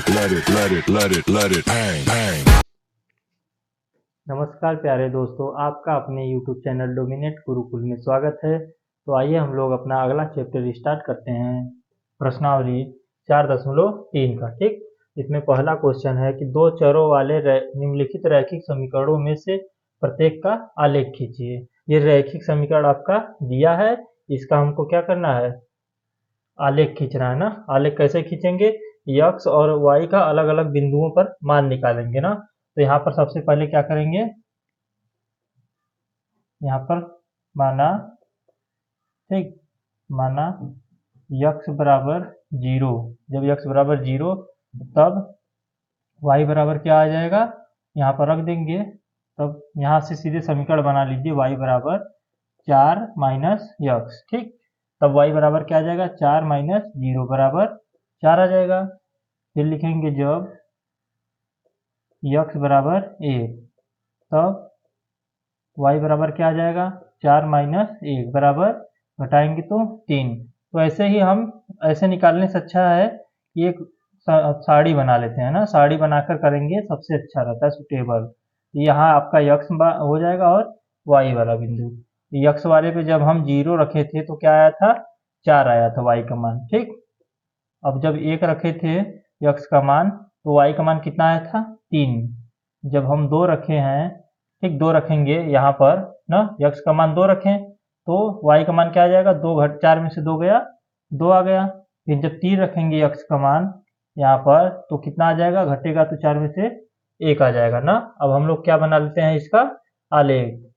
bang, bang. नमस्कार प्यारे दोस्तों, आपका अपने YouTube चैनल डोमिनेट गुरुकुल में स्वागत है। तो आइए हम लोग अपना अगला चैप्टर स्टार्ट करते हैं। प्रश्नावली 4.3 का। ठीक, इसमें पहला क्वेश्चन है कि दो चरों वाले निम्नलिखित रैखिक समीकरणों में से प्रत्येक का आलेख खींचिए। ये रैखिक समीकरण आपका दिया है, इसका हमको क्या करना है, आलेख खींचना है ना। आलेख कैसे खींचेंगे, x और y का अलग अलग बिंदुओं पर मान निकालेंगे ना। तो यहाँ पर सबसे पहले क्या करेंगे, यहाँ पर माना, ठीक, माना x बराबर 0। जब x बराबर 0 तब y बराबर क्या आ जाएगा, यहाँ पर रख देंगे। तब यहाँ से सीधे समीकरण बना लीजिए, y बराबर 4 माइनस x। ठीक, तब y बराबर क्या आ जाएगा, 4 माइनस 0 बराबर 4 आ जाएगा। फिर लिखेंगे जब x बराबर 1 तब y बराबर क्या आ जाएगा, 4 माइनस 1 बराबर घटाएंगे तो 3। तो ऐसे ही हम ऐसे निकालने से अच्छा है कि एक साड़ी बना लेते हैं ना। साड़ी बनाकर करेंगे सबसे अच्छा रहता है, सुटेबल। यहाँ आपका x हो जाएगा और y वाला बिंदु। x वाले पे जब हम 0 रखे थे तो क्या आया था, 4 आया था y का मान। ठीक, अब जब 1 रखे थे x का मान तो y का मान कितना आया था, 3। जब हम 2 रखे हैं, ठीक, 2 रखेंगे यहाँ पर ना, x का मान 2 रखें तो y का मान क्या आ जाएगा, 2 घट 4 में से 2 गया, 2 आ गया। फिर जब 3 रखेंगे x का मान यहाँ पर तो कितना आ जाएगा, घटेगा तो 4 में से 1 आ जाएगा ना। अब हम लोग क्या बना लेते हैं, इसका आलेख।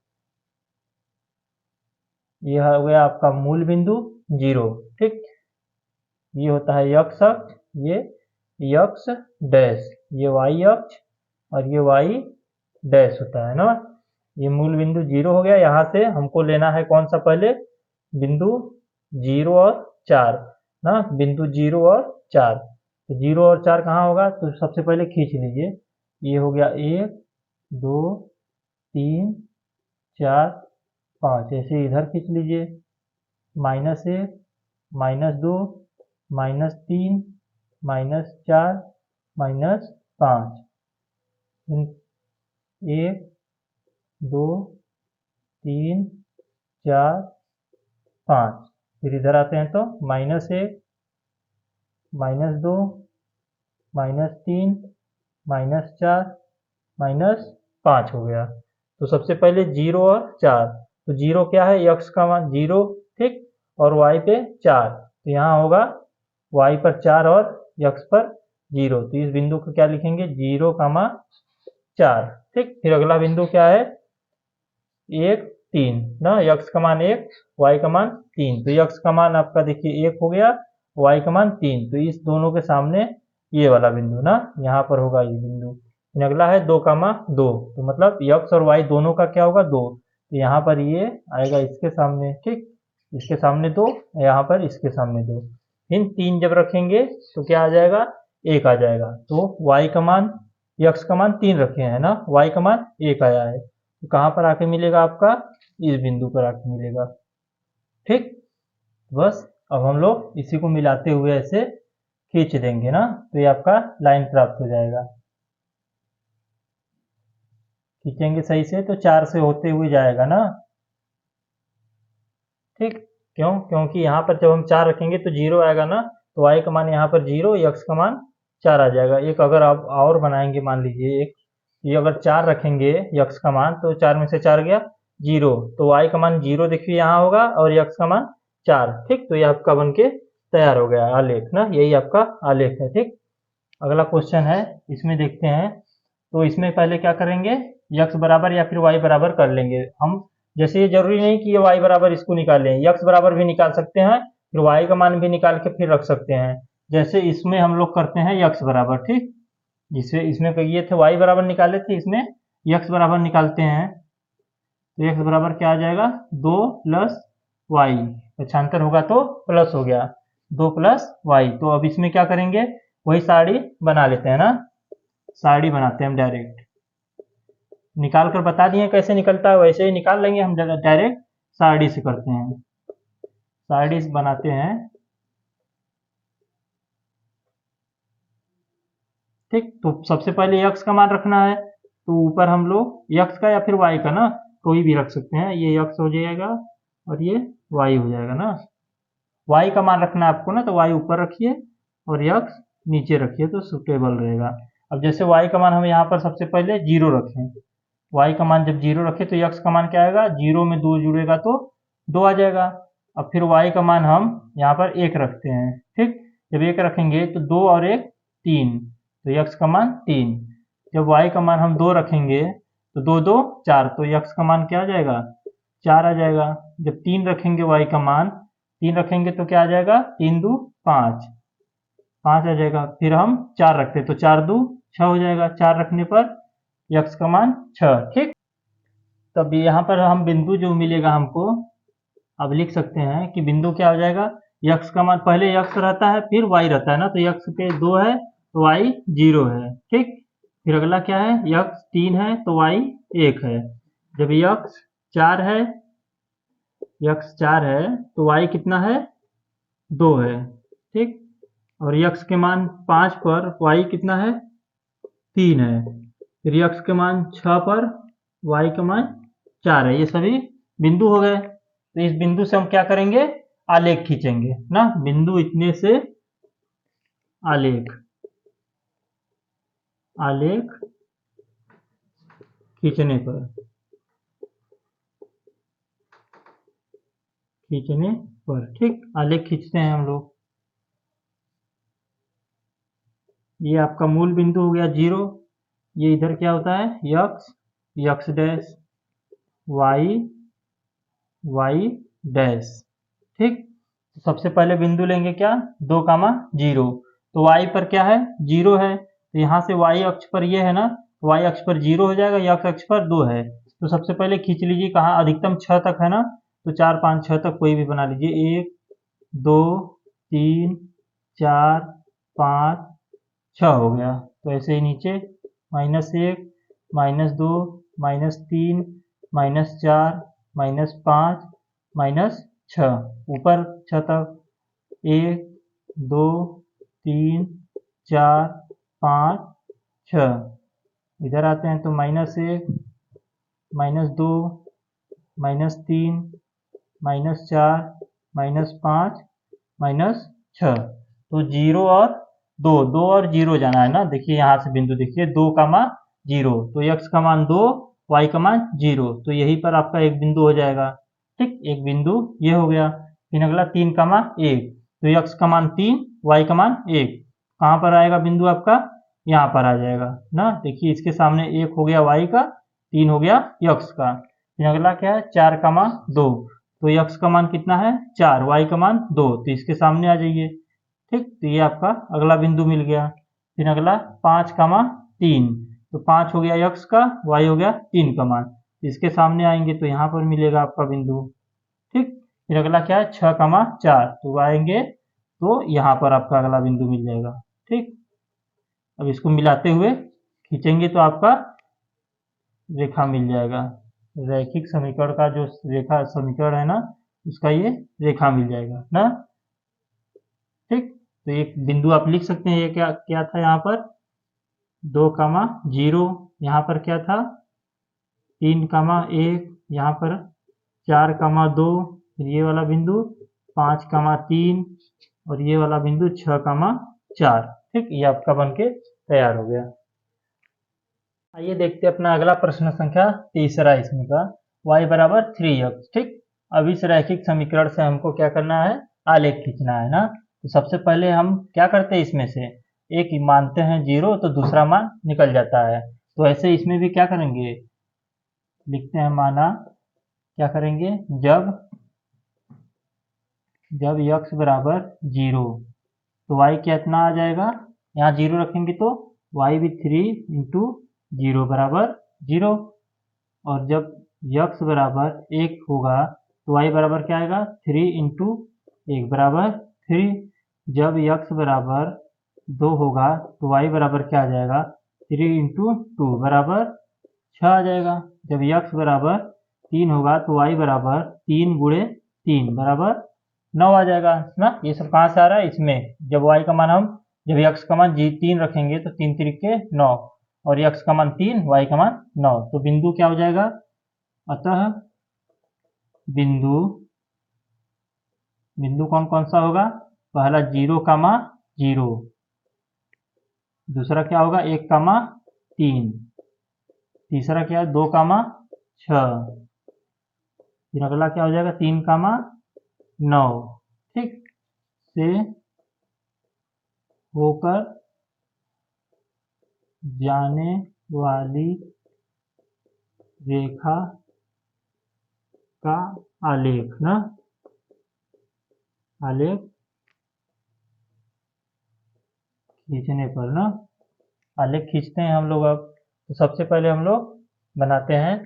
यह हो गया आपका मूल बिंदु 0। ठीक, ये होता है x अक्ष, ये x डैश, ये y अक्ष और ये y डैश होता है ना। ये मूल बिंदु 0 हो गया। यहाँ से हमको लेना है कौन सा, पहले बिंदु 0 और 4 ना, बिंदु 0 और 4। तो 0 और 4 कहाँ होगा, तो सबसे पहले खींच लीजिए। ये हो गया 1 2 3 4 5, ऐसे इधर खींच लीजिए। -1 -2 -3 -4 -5। 1 2 3 4 5। फिर इधर आते हैं तो -1 -2 -3 -4 -5 हो गया। तो सबसे पहले 0 और 4। तो 0 क्या है, x का मान 0, ठीक, और y पे 4। तो यहाँ होगा y पर 4 और x पर 0। तो इस बिंदु को क्या लिखेंगे, 0, 4। ठीक, फिर अगला बिंदु क्या है, 1 3 ना, x का मान 1, y का मान 3। तो x का मान आपका देखिए 1 हो गया, y का मान 3। तो इस दोनों के सामने ये वाला बिंदु ना, यहाँ पर होगा ये बिंदु। फिर अगला है 2, 2। तो मतलब x और y दोनों का क्या होगा, 2। तो यहाँ पर ये आएगा इसके सामने, ठीक, इसके सामने 2, यहाँ पर इसके सामने 2। फिर 3 जब रखेंगे तो क्या आ जाएगा, 1 आ जाएगा। तो y का मान, x का मान 3 रखे हैं ना, y का मान 1 आया है। तो कहाँ पर आके मिलेगा आपका, इस बिंदु पर आके मिलेगा। ठीक, बस अब हम लोग इसी को मिलाते हुए ऐसे खींच देंगे ना, तो ये आपका लाइन प्राप्त हो जाएगा। खींचेंगे सही से तो 4 से होते हुए जाएगा ना। ठीक, क्यों, क्योंकि यहाँ पर जब हम 4 रखेंगे तो 0 आएगा ना, तो y का मान यहाँ पर 0, x का मान 4 आ जाएगा। एक अगर आप और बनाएंगे, मान लीजिए एक, ये अगर 4 रखेंगे x का मान तो 4 में से 4 गया 0, तो y का मान 0 देखिए यहाँ होगा और x का मान 4। ठीक, तो ये आपका बन के तैयार हो गया आलेख ना, यही आपका आलेख है। ठीक, अगला क्वेश्चन है, इसमें देखते हैं। तो इसमें पहले क्या करेंगे, x बराबर या फिर y बराबर कर लेंगे हम। जैसे ये जरूरी नहीं कि ये y बराबर इसको निकालें, x बराबर भी निकाल सकते हैं, फिर y का मान भी निकाल के फिर रख सकते हैं। जैसे इसमें हम लोग करते हैं x बराबर, ठीक, जिससे इसमें ये थे y बराबर निकाले थे, इसमें x बराबर निकालते हैं। तो x बराबर क्या आ जाएगा, 2 प्लस y, पक्षांतर होगा तो प्लस हो गया, 2 प्लस y। तो अब इसमें क्या करेंगे, वही साड़ी बना लेते हैं ना, साड़ी बनाते हैं हम डायरेक्ट। निकाल कर बता दिए कैसे निकलता है, वैसे ही निकाल लेंगे हम, डायरेक्ट साड़ी से करते हैं, साड़ी से बनाते हैं। ठीक, तो सबसे पहले यक्स का मान रखना है, तो ऊपर हम लोग यक्स का या फिर वाई का ना कोई भी रख सकते हैं। ये यक्स हो जाएगा और ये वाई हो जाएगा ना। वाई का मान रखना है आपको ना, तो वाई ऊपर रखिए और यक्स नीचे रखिए तो सुटेबल रहेगा। अब जैसे वाई का मान हम यहाँ पर सबसे पहले जीरो रखें, वाई का मान जब जीरो रखे तो यक्स का मान क्या आएगा, जीरो में दो जुड़ेगा तो दो आ जाएगा। अब फिर वाई का मान हम यहाँ पर एक रखते हैं। ठीक, जब एक रखेंगे तो दो और एक तीन, तो यक्स का मान तीन। जब वाई का मान हम दो रखेंगे तो दो दो चार, तो यक्स का मान क्या आ जाएगा, चार आ जाएगा। जब तीन रखेंगे वाई का मान, तीन रखेंगे तो क्या आ जाएगा, तीन दो पाँच, पाँच आ जाएगा। फिर हम चार रखते हैं तो चार दो छः हो जाएगा, चार रखने पर यक्स का मान छः। ठीक, तब यहाँ पर हम बिंदु जो मिलेगा हमको, अब लिख सकते हैं कि बिंदु क्या हो जाएगा, यक्स का मान पहले यक्स रहता है फिर वाई रहता है ना, तो यक्स पे दो है तो वाई जीरो है। ठीक, फिर अगला क्या है, यक्स तीन है तो वाई एक है। जब यक्स चार है, यक्स चार है तो वाई कितना है, दो है। ठीक, और यक्स के मान पाँच पर वाई कितना है, तीन है। फिर यक्स के मान छः पर वाई का मान चार है। ये सभी बिंदु हो गए। तो इस बिंदु से हम क्या करेंगे, आलेख खींचेंगे ना, बिंदु इतने से आलेख, आलेख खींचने पर, खींचने पर। ठीक, आलेख खींचते हैं हम लोग। ये आपका मूल बिंदु हो गया जीरो, ये इधर क्या होता है, x, x dash, y, y dash. ठीक, सबसे पहले बिंदु लेंगे क्या, दो कामा जीरो, तो वाई पर क्या है, जीरो है, तो यहाँ से वाई अक्ष पर ये है ना, वाई अक्ष पर जीरो हो जाएगा, यक्स अक्ष पर दो है। तो सबसे पहले खींच लीजिए, कहाँ अधिकतम छः तक है ना, तो चार पाँच छः तक कोई भी बना लीजिए, एक दो तीन चार पाँच छः हो गया। तो ऐसे ही नीचे माइनस एक, माइनस दो, माइनस तीन, माइनस चार, माइनस पाँच, माइनस छः, ऊपर छः तक एक दो तीन चार पाँच छः। इधर आते हैं तो माइनस एक, माइनस दो, माइनस तीन, माइनस चार, माइनस पाँच, माइनस छः। तो जीरो और दो, दो और जीरो जाना है ना, देखिए यहाँ से बिंदु देखिए, दो का मान जीरो, तो यक्स का मान दो, वाई का मान जीरो, तो यहीं पर आपका एक बिंदु हो जाएगा। ठीक, एक बिंदु ये हो गया। फिर अगला तीन का मान एक, तो यक्स का मान तीन, वाई का मान एक, कहाँ पर आएगा बिंदु आपका, यहाँ पर आ जाएगा ना। देखिए इसके सामने एक हो गया वाई का, तीन हो गया यक्स का। फिर अगला क्या है, चार का मान दो, तो यक्स का मान कितना है, चार, वाई का मान दो, तो इसके सामने आ जाइए। ठीक, तो ये आपका अगला बिंदु मिल गया। फिर अगला पाँच का मान तीन, तो पाँच हो गया यक्स का, वाई हो गया तीन का मान, इसके सामने आएंगे तो यहाँ पर मिलेगा आपका बिंदु। ठीक, फिर अगला क्या है, छः का मान चार, तो आएंगे तो यहाँ पर आपका अगला बिंदु मिल जाएगा। ठीक, अब इसको मिलाते हुए खींचेंगे तो आपका रेखा मिल जाएगा, रैखिक समीकरण का जो रेखा समीकरण है ना, उसका ये रेखा मिल जाएगा ना। ठीक, तो एक बिंदु आप लिख सकते हैं, ये क्या क्या था यहाँ पर, दो कामा जीरो, यहाँ पर क्या था, तीन कामा एक, यहाँ पर चार कामा दो, फिर ये वाला बिंदु पाँच कामा तीन, और ये वाला बिंदु छः कामा चार। ठीक, ये आपका बनके तैयार हो गया। आइए देखते हैं अपना अगला प्रश्न संख्या तीसरा इसमें का, y बराबर 3x। ठीक, अब इस रैखिक समीकरण से हमको क्या करना है, आलेख खींचना है ना। तो सबसे पहले हम क्या करते हैं, इसमें से एक मानते हैं जीरो तो दूसरा मान निकल जाता है, तो ऐसे इसमें भी क्या करेंगे, लिखते हैं माना, क्या करेंगे, जब x बराबर जीरो तो y कितना आ जाएगा, यहाँ जीरो रखेंगे तो y भी 3 इंटू जीरो बराबर जीरो, और जब x बराबर एक होगा तो y बराबर क्या आएगा, 3 इंटू एक बराबर 3। जब x बराबर दो होगा तो y बराबर क्या आ जाएगा, 3 इंटू टू बराबर 6 आ जाएगा। जब x बराबर तीन होगा तो y बराबर तीन गुणे तीन बराबर 9 आ जाएगा ना। ये सब कहाँ से आ रहा है, इसमें जब y का मान हम जब x का मान 3 रखेंगे तो 3 तिरिके 9 और x का मान 3 y का मान 9, तो बिंदु क्या हो जाएगा, अतः बिंदु कौन कौन सा होगा, पहला 0, दूसरा क्या होगा 1, 3, तीसरा क्या है 2, 6, फिर अगला क्या हो जाएगा 3, 9, ठीक, से होकर जाने वाली रेखा का आलेख ना, आलेख खींचने पर ना, आलेख खींचते हैं हम लोग। अब तो सबसे पहले हम लोग बनाते हैं,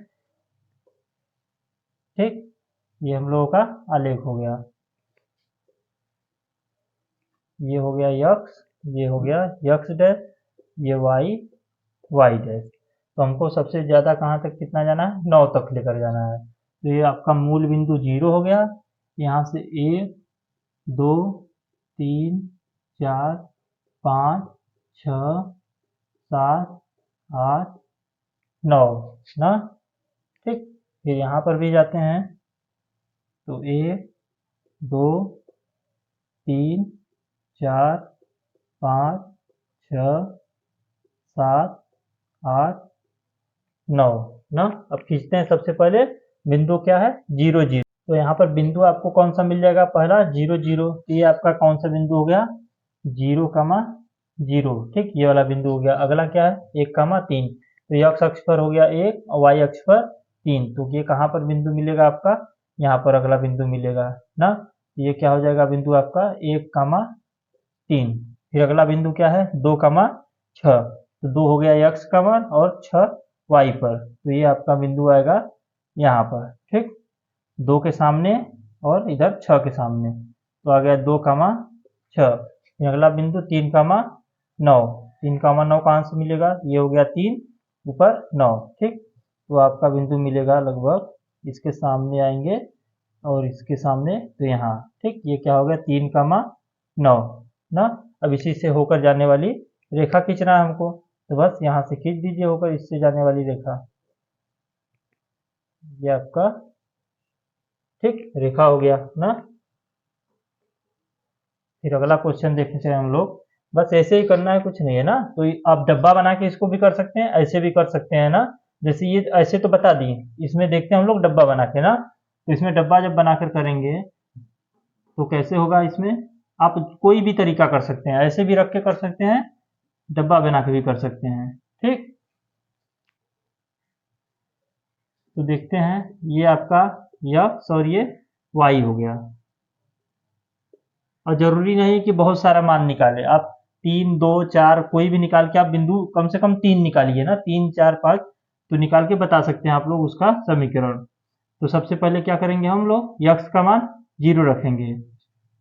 ठीक, ये हम लोगों का आलेख हो गया, ये हो गया यक्स, ये हो गया यक्स डैश, ये वाई डैश। तो हमको सबसे ज़्यादा कहाँ तक कितना जाना है, 9 तक लेकर जाना है। तो ये आपका मूल बिंदु 0 हो गया, यहाँ से 1, 2, 3, 4, 5, 6, 7, 8, 9 ना, ठीक। फिर यहाँ पर भी जाते हैं, तो 1, 2, 3, 4, 5, 6, 7, 8, 9 ना। अब खींचते हैं सबसे पहले बिंदु क्या है 0, 0। तो यहाँ पर बिंदु आपको कौन सा मिल जाएगा, पहला 0, 0, ये आपका कौन सा बिंदु हो गया 0, 0, ठीक, ये वाला बिंदु हो गया। अगला क्या है 1, 3, तो ये x अक्ष पर हो गया 1 और y अक्ष पर 3, तो ये कहाँ पर बिंदु मिलेगा आपका, यहाँ पर अगला बिंदु मिलेगा ना। ये क्या हो जाएगा बिंदु आपका 1, 3, फिर अगला बिंदु क्या है 2, 6, तो 2 हो गया x का मान और 6 y पर, तो ये आपका बिंदु आएगा यहाँ पर, ठीक, 2 के सामने और इधर 6 के सामने, तो आ गया 2, 6। फिर अगला बिंदु 3, 9, 3, 9 कहाँ से मिलेगा, ये हो गया 3 ऊपर 9, ठीक, तो आपका बिंदु मिलेगा लगभग इसके सामने आएंगे और इसके सामने, तो यहाँ, ठीक, ये क्या हो गया 3, 9 ना। अब इसी से होकर जाने वाली रेखा खींचना है हमको, तो बस यहाँ से खींच दीजिए होकर इससे जाने वाली रेखा, ये आपका, ठीक, रेखा हो गया ना। फिर अगला क्वेश्चन देखते हैं हम लोग, बस ऐसे ही करना है, कुछ नहीं है ना। तो आप डब्बा बना के इसको भी कर सकते हैं, ऐसे भी कर सकते हैं ना, जैसे ये ऐसे तो बता दिए, इसमें देखते हैं हम लोग डब्बा बना के ना। तो इसमें डब्बा जब बनाकर करेंगे तो कैसे होगा, इसमें आप कोई भी तरीका कर सकते हैं, ऐसे भी रख के कर सकते हैं, डब्बा बना के भी कर सकते हैं, ठीक। तो देखते हैं, ये आपका यक्स और ये वाई हो गया, और जरूरी नहीं कि बहुत सारा मान निकाले आप, 3, 2, 4 कोई भी निकाल के आप बिंदु कम से कम 3 निकालिए ना, 3, 4, 5 तो निकाल के बता सकते हैं आप लोग उसका समीकरण। तो सबसे पहले क्या करेंगे हम लोग, यक्स का मान 0 रखेंगे,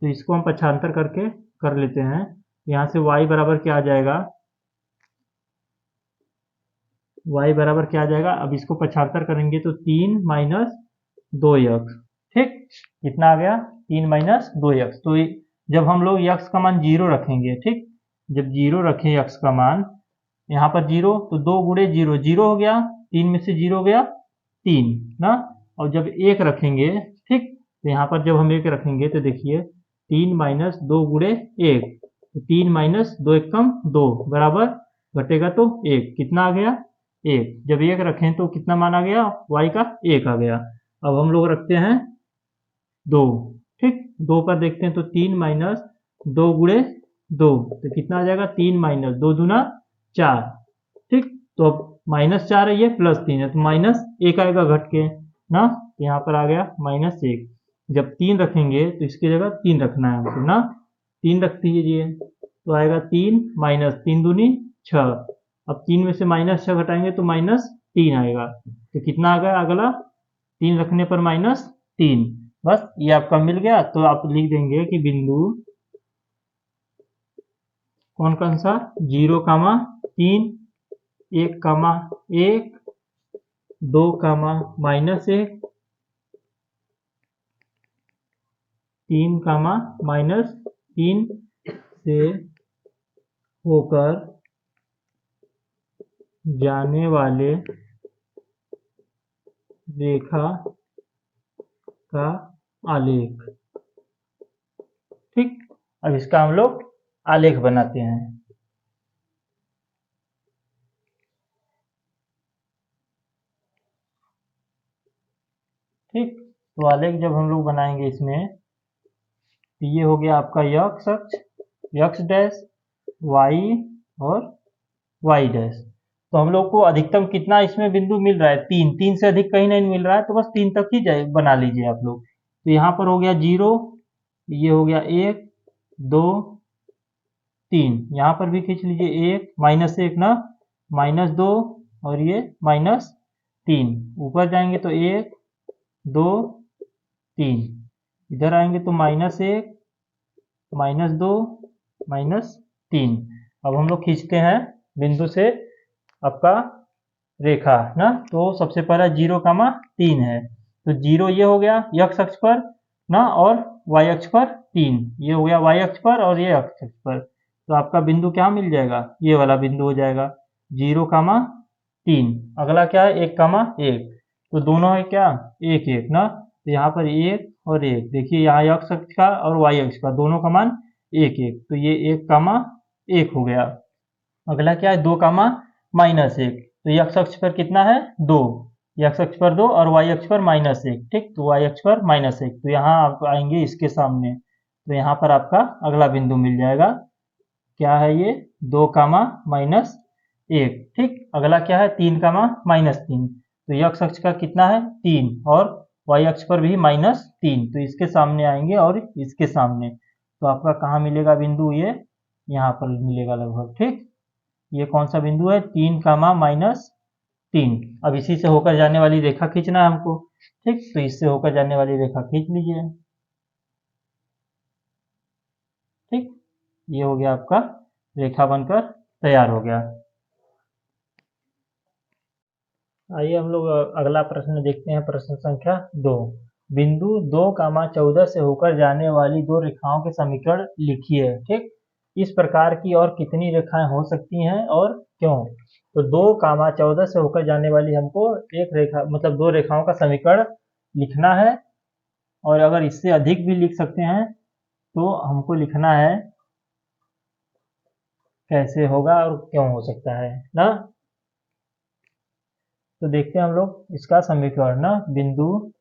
तो इसको हम पक्षांतर करके कर लेते हैं। यहाँ से y बराबर क्या आ जाएगा, y बराबर क्या आ जाएगा, अब इसको पक्षांतर करेंगे तो 3 - 2x, ठीक, कितना आ गया 3 - 2x। तो जब हम लोग x का मान 0 रखेंगे, ठीक, जब 0 रखें x का मान, यहाँ पर 0 तो 2 गुणे 0, 0 हो गया, 3 में से 0 गया 3 ना। और जब 1 रखेंगे, ठीक, तो यहाँ पर जब हम 1 रखेंगे तो देखिए 3 - 2 गुणे 1, तो 3 - 2 एकम 2 बराबर घटेगा तो 1, कितना आ गया 1। जब 1 रखें तो कितना मान आ गया y का 1 आ गया। अब हम लोग रखते हैं 2, ठीक, 2 पर देखते हैं तो 3 - 2 गुणे 2, तो कितना आ जाएगा 3 - 2 दूना 4, ठीक, तो अब -4 है, ये +3 है, तो -1 आएगा घट के ना, यहाँ पर आ गया -1। जब 3 रखेंगे तो इसकी जगह 3 रखना है हमको ना, 3 रख दीजिए, तो आएगा 3 - 3 दूनी 6। अब 3 में से -6 घटाएंगे तो -3 आएगा, तो कितना आ गया अगला 3 रखने पर -3। बस ये आपका मिल गया, तो आप लिख देंगे कि बिंदु कौन कौन सा 0, 3, 1, 1, 2, -1, 3, -3 से होकर जाने वाले रेखा का आलेख। ठीक, अब इसका हम लोग आलेख बनाते हैं। ठीक, तो आलेख जब हम लोग बनाएंगे इसमें, तो ये हो गया आपका x अक्ष, x डैश, y और y डैश। तो हम लोग को अधिकतम कितना इसमें बिंदु मिल रहा है? 3। 3 से अधिक कहीं नहीं मिल रहा है, तो बस 3 तक ही जाए बना लीजिए आप लोग। तो यहाँ पर हो गया 0, ये हो गया 1 2 3, यहाँ पर भी खींच लीजिए 1 -1 ना, -2 और ये -3। ऊपर जाएंगे तो 1 2 3, इधर आएंगे तो -1 -2 -3। अब हम लोग खींचते हैं बिंदु से आपका रेखा ना। तो सबसे पहला 0,3 है, तो 0 ये हो गया x अक्ष पर ना, और y अक्ष पर 3, ये हो गया y अक्ष पर और ये x अक्ष पर। तो आपका बिंदु क्या मिल जाएगा? ये वाला बिंदु हो जाएगा 0,3। अगला क्या है? 1,1। तो दोनों है क्या? 1 1 ना, तो यहाँ पर 1 और 1, देखिए यहाँ x अक्ष का और y अक्ष का दोनों का मान 1 1, तो ये 1,1 हो गया। अगला क्या है? 2,-1। तो x अक्ष पर कितना है? 2, x अक्ष पर 2 और y अक्ष पर -1। ठीक, तो y अक्ष पर -1, तो यहाँ आप आएंगे इसके सामने, तो यहाँ पर आपका अगला बिंदु मिल जाएगा। क्या है ये? 2,-1। ठीक, अगला क्या है? 3,-3। तो x अक्ष का कितना है? 3 और y अक्ष पर भी -3, तो इसके सामने आएंगे और इसके सामने, तो आपका कहाँ मिलेगा बिंदु? ये यहाँ पर मिलेगा लगभग। ठीक, ये कौन सा बिंदु है? 3,-3। अब इसी से होकर जाने वाली रेखा खींचना है हमको। ठीक, तो इससे होकर जाने वाली रेखा खींच लीजिए। ठीक, ये हो गया आपका रेखा बनकर तैयार हो गया। आइए हम लोग अगला प्रश्न देखते हैं, प्रश्न संख्या 2। बिंदु 2,14 से होकर जाने वाली दो रेखाओं के समीकरण लिखिए। ठीक, इस प्रकार की और कितनी रेखाएं हो सकती हैं और क्यों? तो 2,14 से होकर जाने वाली हमको एक रेखा मतलब दो रेखाओं का समीकरण लिखना है, और अगर इससे अधिक भी लिख सकते हैं तो हमको लिखना है कैसे होगा और क्यों हो सकता है ना। तो देखते हैं हम लोग इसका समीकरण ना। बिंदु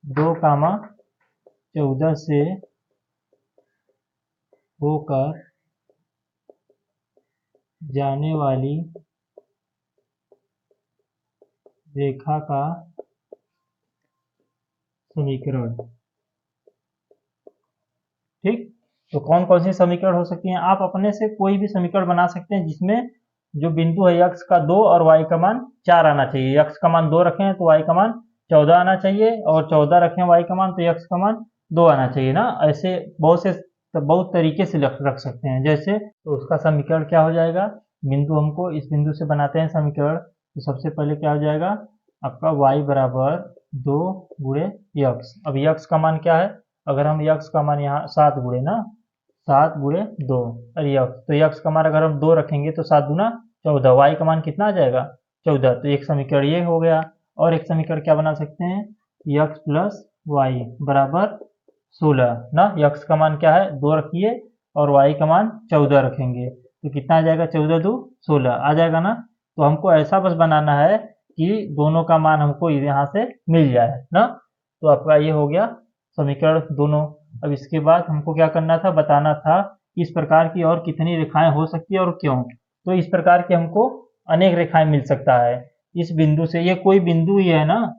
2,14 से होकर जाने वाली रेखा का समीकरण। ठीक, तो कौन कौन सी समीकरण हो सकती हैं? आप अपने से कोई भी समीकरण बना सकते हैं जिसमें जो बिंदु है x का 2 और y का मान 4 आना चाहिए। x का मान 2 रखें तो y का मान 14 आना चाहिए, और 14 रखें y का मान तो x का मान 2 आना चाहिए ना। ऐसे बहुत तरीके से रख सकते हैं। जैसे तो उसका समीकरण क्या हो जाएगा? बिंदु हमको इस बिंदु से बनाते हैं समीकरण, तो सबसे पहले क्या हो जाएगा आपका? y बराबर 2 गुणे x। अब x का मान क्या है? अगर हम x का मान यहाँ 7 गुणे ना, 7 गुणे 2 और x, तो x का मान अगर हम 2 रखेंगे तो 7 दूना 14, y का मान कितना आ जाएगा? 14। तो एक समीकरण ये हो गया, और एक समीकरण क्या बना सकते हैं? x प्लस वाई बराबर 16 ना। x का मान क्या है? 2 रखिए और y का मान 14 रखेंगे, तो कितना आ जाएगा? 14 दू 16 आ जाएगा ना। तो हमको ऐसा बस बनाना है कि दोनों का मान हमको यहाँ से मिल जाए ना। तो आपका ये हो गया समीकरण दोनों। अब इसके बाद हमको क्या करना था? बताना था इस प्रकार की और कितनी रेखाएं हो सकती है और क्यों। तो इस प्रकार की हमको अनेक रेखाएं मिल सकता है इस बिंदु से। ये कोई बिंदु ही है ना,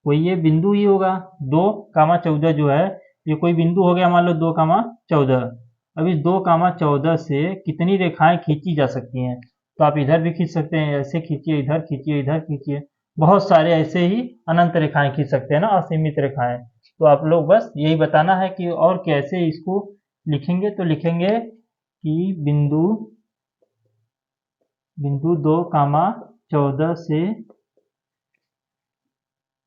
कोई ये बिंदु ही होगा। 2,14 जो है ये कोई बिंदु हो गया, मान लो 2,14। अब इस 2,14 से कितनी रेखाएं खींची जा सकती हैं? तो आप इधर भी खींच सकते हैं, ऐसे खींचिए, इधर खींचिए, इधर खींचिए, बहुत सारे ऐसे ही अनंत रेखाएं खींच सकते हैं ना, असीमित रेखाएं। तो आप लोग बस यही बताना है कि और कैसे इसको लिखेंगे। तो लिखेंगे कि बिंदु 2,14 से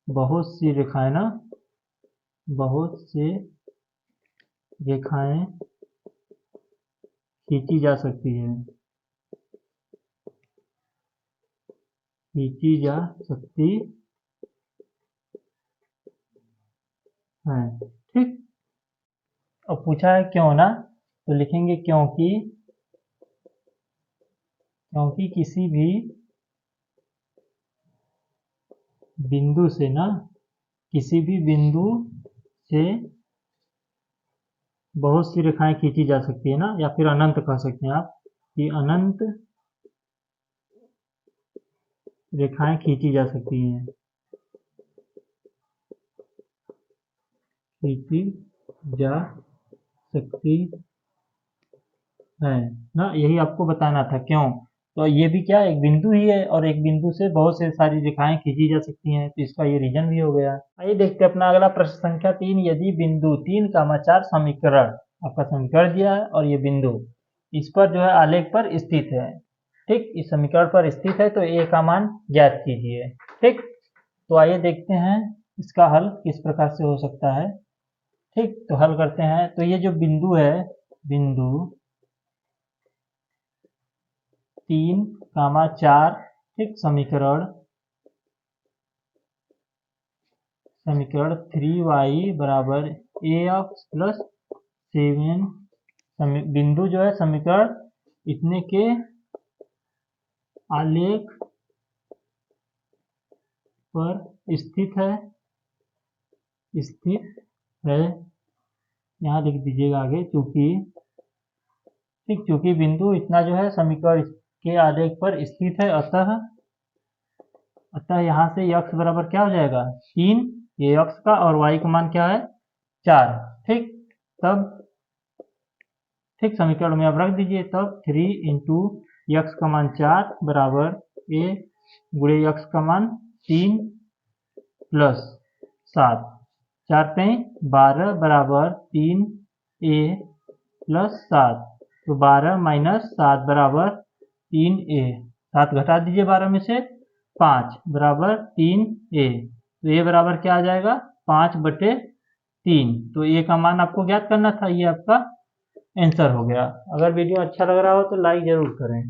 बहुत सी रेखाएं ना, बहुत से रेखाएं खींची जा सकती है, खींची जा सकती है। ठीक, अब पूछा है क्यों ना, तो लिखेंगे क्योंकि किसी भी बिंदु से ना, किसी भी बिंदु से बहुत सी रेखाएं खींची जा सकती है ना, या फिर अनंत कह सकते हैं आप कि अनंत रेखाएं खींची जा सकती हैं, खींची जा सकती है ना, यही आपको बताना था क्यों। तो ये भी क्या एक बिंदु ही है, और एक बिंदु से बहुत से सारी रेखाएं खींची जा सकती हैं, तो इसका ये रीजन भी हो गया। आइए देखते हैं अपना अगला प्रश्न संख्या 3। यदि बिंदु 3, 4 समीकरण, आपका समीकरण दिया है और ये बिंदु इस पर जो है आलेख पर स्थित है, ठीक, इस समीकरण पर स्थित है, तो ए का मान ज्ञात कीजिए। ठीक, तो आइए देखते हैं इसका हल किस प्रकार से हो सकता है। ठीक, तो हल करते हैं। तो ये जो बिंदु है, बिंदु 3, 4, ठीक, समीकरण 3y बराबर ax प्लस 7, बिंदु जो है समीकरण इतने के आलेख पर स्थित है, यहाँ लिख दीजिएगा आगे चूंकि, ठीक, चूंकि बिंदु इतना जो है समीकरण के आलेख पर स्थित है, अतः यहाँ से x बराबर क्या हो जाएगा 3, ये x का, और y का मान क्या है 4। ठीक, तब ठीक समीकरण में आप रख दीजिए, तब 3 इंटू x का मान 4 बराबर a गुणे x का मान 3 प्लस 7, 4 पे 12 बराबर 3a प्लस 7, तो 12 माइनस 7 बराबर 3a, 7 घटा दीजिए 12 में से, 5 बराबर 3a, तो a बराबर क्या आ जाएगा 5/3। तो a का मान आपको ज्ञात करना था, ये आपका आंसर हो गया। अगर वीडियो अच्छा लग रहा हो तो लाइक जरूर करें।